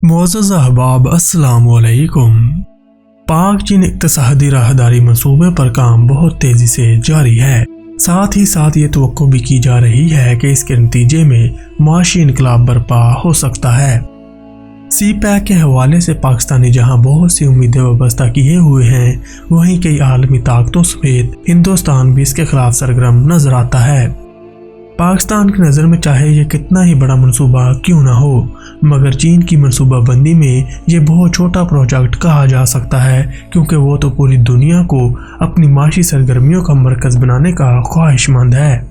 मुअज़्ज़ज़ अहबाब अस्सलाम वालेकुम। पाक चीन इक़्तिसादी राहदारी मंसूबे पर काम बहुत तेज़ी से जारी है। साथ ही साथ ये तवक्को भी की जा रही है कि इसके नतीजे में माशी इनकलाब बर्पा हो सकता है। सी पैक के हवाले से पाकिस्तानी जहां बहुत सी उम्मीदें वाबस्ता किए हुए हैं, वहीं कई आलमी ताकतों समेत हिंदुस्तान भी इसके खिलाफ सरगर्म नजर आता है। पाकिस्तान की नज़र में चाहे ये कितना ही बड़ा मंसूबा क्यों ना हो, मगर चीन की मंसूबा बंदी में ये बहुत छोटा प्रोजेक्ट कहा जा सकता है, क्योंकि वो तो पूरी दुनिया को अपनी माशी सरगर्मियों का मरकज़ बनाने का ख्वाहिशमंद है।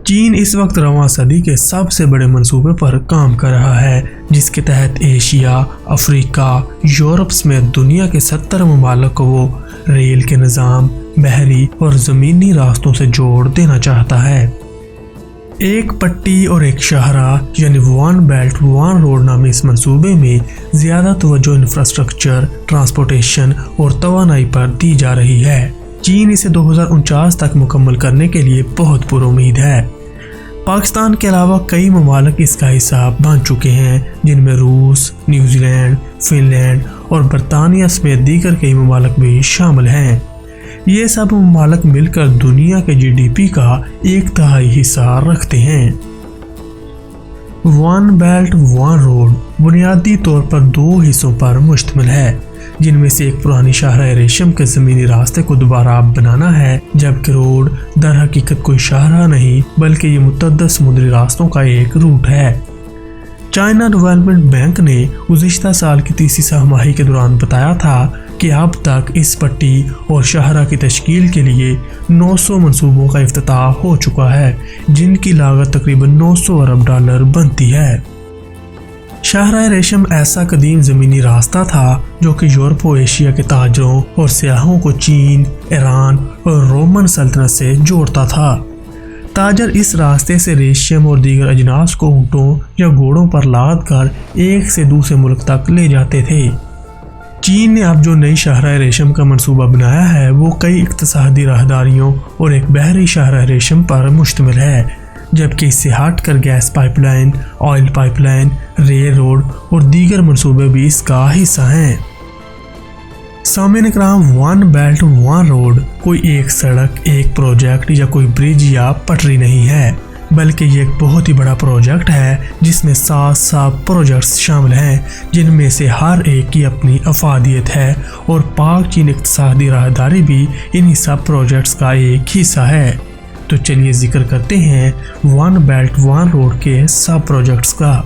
चीन इस वक्त रवां सदी के सबसे बड़े मंसूबे पर काम कर रहा है, जिसके तहत एशिया, अफ्रीका, यूरोप समेत दुनिया के 70 ममालिक को वो रेल के निज़ाम, बहरी और ज़मीनी रास्तों से जोड़ देना चाहता है। एक पट्टी और एक शाहरा यानी वन बेल्ट वन रोड नामी इस मंसूबे में ज़्यादा तवज्जो इंफ्रास्ट्रक्चर, ट्रांसपोर्टेशन और तवानाई पर दी जा रही है। चीन इसे 2049 तक मुकम्मल करने के लिए बहुत पुरुमीद है। पाकिस्तान के अलावा कई ममालिक इसका हिस्सा बन चुके हैं, जिनमें रूस, न्यूजीलैंड, फिनलैंड और बरतानिया समेत दीगर कई ममालिक भी शामिल हैं। ये सब ममालिक मिलकर दुनिया के जीडीपी का 1/3 हिस्सा रखते हैं। वन बेल्ट वन रोड बुनियादी तौर पर 2 हिस्सों पर मुश्तमिल है, जिनमें से एक पुरानी शाहराह रेशम के ज़मीनी रास्ते को दोबारा बनाना है, जबकि रोड दर हकीकत कोई शाहराह नहीं बल्कि ये मुतअद्दिद समुद्री रास्तों का एक रूट है। चाइना डेवलपमेंट बैंक ने गुज़िश्ता साल की तीसरी छमाही के दौरान बताया था कि अब तक इस पट्टी और शाहराह की तश्कील के लिए 900 मंसूबों का इफ्तिताह हो चुका है, जिनकी लागत तकरीबन 900 अरब डॉलर बनती है। शाहराह रेशम ऐसा कदीम ज़मीनी रास्ता था जो कि यूरोप और एशिया के ताजरों और सियाहों को चीन, ईरान और रोमन सल्तनत से जोड़ता था। ताजर इस रास्ते से रेशम और दीगर अजनास को ऊँटों या घोड़ों पर लाद कर एक से दूसरे मुल्क तक ले जाते थे। चीन ने अब जो नई शाहराह रेशम का मंसूबा बनाया है, वो कई इक़्तिसादी राहदारियों और एक बहरी शाहराह रेशम पर मुश्तमिल है, जबकि इससे हटकर gas pipeline, oil pipeline, rail road और दीगर मंसूबे भी इसका हिस्सा हैं। सामईन इकराम, वन बेल्ट वन रोड कोई एक सड़क, एक प्रोजेक्ट या कोई ब्रिज या पटरी नहीं है, बल्कि ये एक बहुत ही बड़ा प्रोजेक्ट है, जिसमें 7 सब प्रोजेक्ट्स शामिल हैं, जिनमें से हर एक की अपनी अफादियत है, और पाक चीन इक़्तिसादी राहदारी भी इन्हीं सब प्रोजेक्ट्स का एक हिस्सा है। तो चलिए जिक्र करते हैं वन बेल्ट वन रोड के सब प्रोजेक्ट्स का।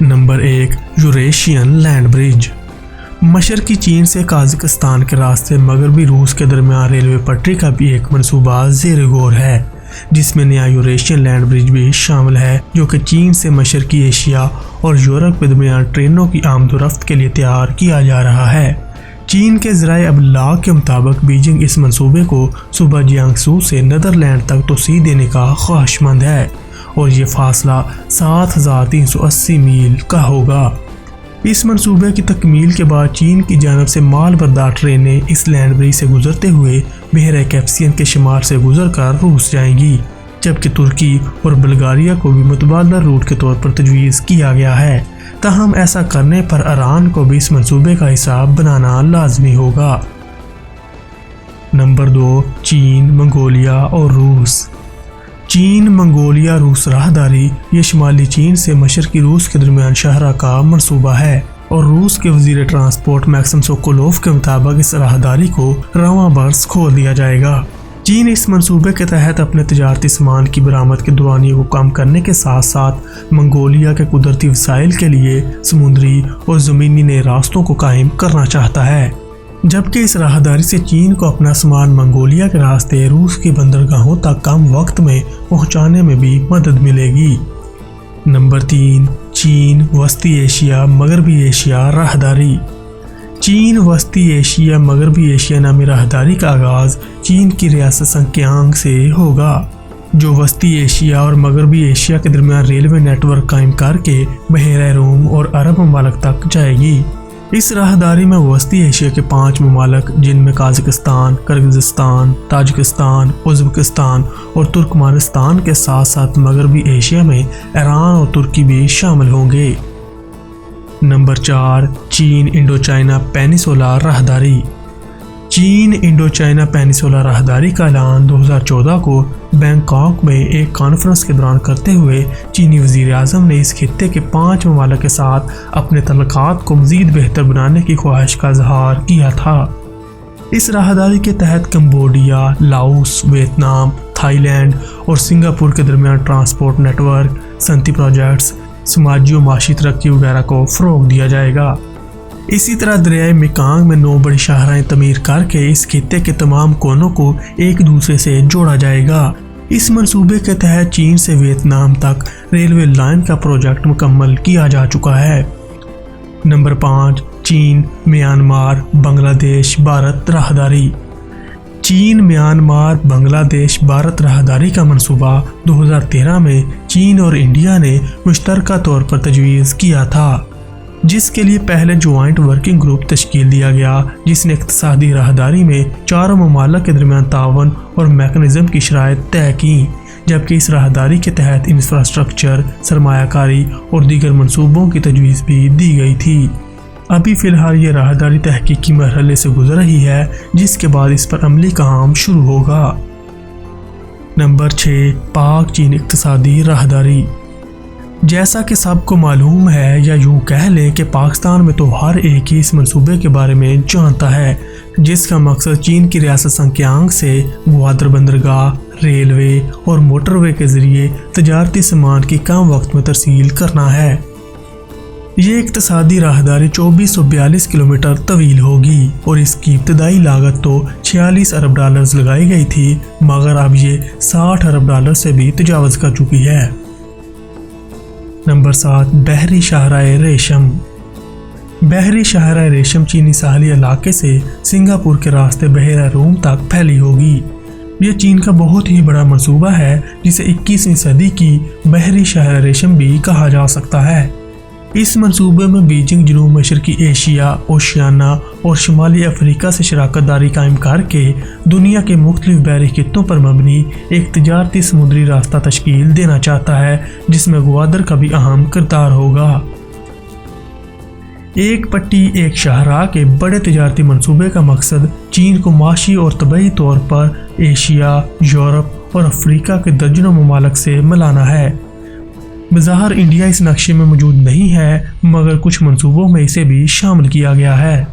Number 1, Eurasian land bridge. मशरकी चीन से काज़ाकिस्तान के रास्ते मगरबी रूस के दरमियान रेलवे पटरी का भी एक मंसूबा ज़ेर गौर है, जिसमें नया यूरेशियन लैंड ब्रिज भी शामिल है, जो कि चीन से मशरकी एशिया और यूरोप के दरमियान ट्रेनों की आमदोरफ्त के लिए तैयार किया जा रहा है। चीन के ज़राए अबलाग के मुताबिक बीजिंग इस मंसूबे को सुबह जियांगसू से नीदरलैंड तक तोसी देने का ख्वाहिशमंद है, और ये फासला 7380 मील का होगा। इस मंसूबे की तकमील के बाद चीन की जानब से माल बर्दार ट्रेनें इस लैंड ब्रिज से गुजरते हुए बहर कैस्पियन के शुमार से गुजर कर रूस जाएंगी, जबकि तुर्की और बुल्गारिया को भी मुतबादला रूट के तौर पर तजवीज़ किया गया है। ताहम ऐसा करने पर ईरान को भी इस मंसूबे का हिस्सा बनाना लाजमी होगा। नंबर 2, चीन, मंगोलिया और रूस। चीन मंगोलिया रूस राहदारी ये शुमाली चीन से मशरकी रूस के दरमियान शाहराह का मंसूबा है, और रूस के वजीर ट्रांसपोर्ट मैक्सिम सोकोलोव के मुताबिक इस राहदारी को रवां बरस खोल दिया जाएगा। चीन इस मंसूबे के तहत अपने तजारती सामान की बरामद के दौरानिए को कम करने के साथ साथ मंगोलिया के कुदरती वसाइल के लिए समुद्री और ज़मीनी नए रास्तों को कायम करना चाहता है, जबकि इस राहदारी से चीन को अपना सामान मंगोलिया के रास्ते रूस की बंदरगाहों तक कम वक्त में पहुंचाने में भी मदद मिलेगी। नंबर 3, चीन वस्ती एशिया मगरबी एशिया राहदारी। चीन वस्ती एशिया मगरबी एशिया नामी राहदारी का आगाज़ चीन की रियासत संक्यांग से होगा, जो वस्ती एशिया और मगरबी एशिया के दरमियान रेलवे नेटवर्क कायम करके बहरा रूम और अरब ममालिक तक जाएगी। इस राहदारी में वस्ती एशिया के 5 ममालिक, जिनमें काज़ाकिस्तान, किर्गिज़स्तान, ताजिकिस्तान, उज़्बेकिस्तान और तुर्कमेनिस्तान के साथ साथ मगरबी एशिया में ईरान और तुर्की भी शामिल होंगे। नंबर 4, चीन इंडो चाइना पेनिसुला राहदारी। चीन इंडो चाइना पेनिसुला राहदारी का ऐलान 2014 को बैंकॉक में एक कॉन्फ्रेंस के दौरान करते हुए चीनी वजीर आज़म ने इस खित्ते के 5 ममालिक के साथ अपने तल्लुकात को मज़ीद बेहतर बनाने की ख्वाहिश का इजहार किया था। इस राहदारी के तहत कंबोडिया, लाओस, वियतनाम, थाईलैंड और सिंगापुर के दरमियान ट्रांसपोर्ट नेटवर्क, सनती प्रोजेक्ट्स, समाजी और माशी तरक्की वगैरह को फ़रोग़ दिया जाएगा। इसी तरह दरियाए मेकांग में 9 बड़ी शाहराएं तमीर करके इस खित्ते के तमाम कोनों को एक दूसरे से जोड़ा जाएगा। इस मंसूबे के तहत चीन से वियतनाम तक रेलवे लाइन का प्रोजेक्ट मुकम्मल किया जा चुका है। नंबर 5, चीन म्यांमार बांग्लादेश भारत राहदारी। चीन म्यांमार बांग्लादेश भारत राहदारी का मंसूबा 2013 में चीन और इंडिया ने मुश्तरका तौर पर तजवीज़ किया था, जिसके लिए पहले ज्वाइंट वर्किंग ग्रुप तश्कील दिया गया, जिसने इक़्तिसादी राहदारी में चारों ममालिक के दरमियान तावन और मैकेनिज़्म की शराइत तय की, जबकि इस राहदारी के तहत इंफ्रास्ट्रक्चर, सरमायाकारी और दीगर मंसूबों की तजवीज़ भी दी गई थी। अभी फ़िलहाल ये राहदारी तहकीकी मरहले से गुजर रही है, जिसके बाद इस पर अमली काम शुरू होगा। नंबर 6, पाक चीन इक़्तिसादी राहदारी। जैसा कि सबको मालूम है, या यूँ कह लें कि पाकिस्तान में तो हर एक ही इस मंसूबे के बारे में जानता है, जिसका मकसद चीन की रियासत संक्यांग से ग्वादर बंदरगाह, रेलवे और मोटरवे के ज़रिए तजारती सामान की कम वक्त में तरसील करना है। ये इक़्तिसादी राहदारी 2442 किलोमीटर तवील होगी और इसकी इब्तदाई लागत तो 46 अरब डॉलर्स लगाई गई थी, मगर अब ये 60 अरब डॉलर से भी तजावज़ कर चुकी है। नंबर 7, बहरी शाहराए रेशम। बहरी शाहराए रेशम चीनी साहली इलाके से सिंगापुर के रास्ते बहरा रूम तक फैली होगी। यह चीन का बहुत ही बड़ा मंसूबा है, जिसे 21वीं सदी की बहरी शाहराए रेशम भी कहा जा सकता है। इस मंसूबे में बीजिंग जनूब मशरकी एशिया, ओशियाना और शुमाली अफ्रीका से शराकत दारी कायम करके दुनिया के मुख्तलिफ बहरी खित्तों पर मबनी एक तिजारती समुद्री रास्ता तश्कील देना चाहता है, जिसमें ग्वादर का भी अहम किरदार होगा। एक पट्टी एक शाहरा के बड़े तिजारती मंसूबे का मकसद चीन को माशी और तबई तौर पर एशिया, यूरोप और अफ्रीका के दर्जनों ममालिक से मिलाना है। बज़ाहिर इंडिया इस नक्शे में मौजूद नहीं है, मगर कुछ मंसूबों में इसे भी शामिल किया गया है।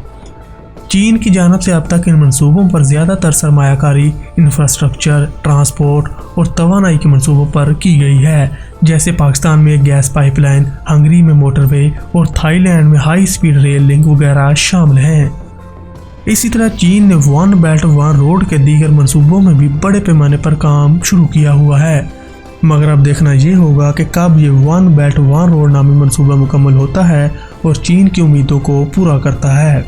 चीन की जानब से अब तक इन मंसूबों पर ज़्यादातर सरमायाकारी इंफ्रास्ट्रक्चर, ट्रांसपोर्ट और तवानाई के मंसूबों पर की गई है, जैसे पाकिस्तान में गैस पाइपलाइन, हंगरी में मोटरवे और थाईलैंड में हाई स्पीड रेल लिंक वगैरह शामिल हैं। इसी तरह चीन ने वन बेल्ट वन रोड के दीगर मंसूबों में भी बड़े पैमाने पर काम शुरू किया हुआ है, मगर अब देखना ये होगा कि कब ये वन बेल्ट वन रोड नामी मंसूबा मुकम्मल होता है और चीन की उम्मीदों को पूरा करता है।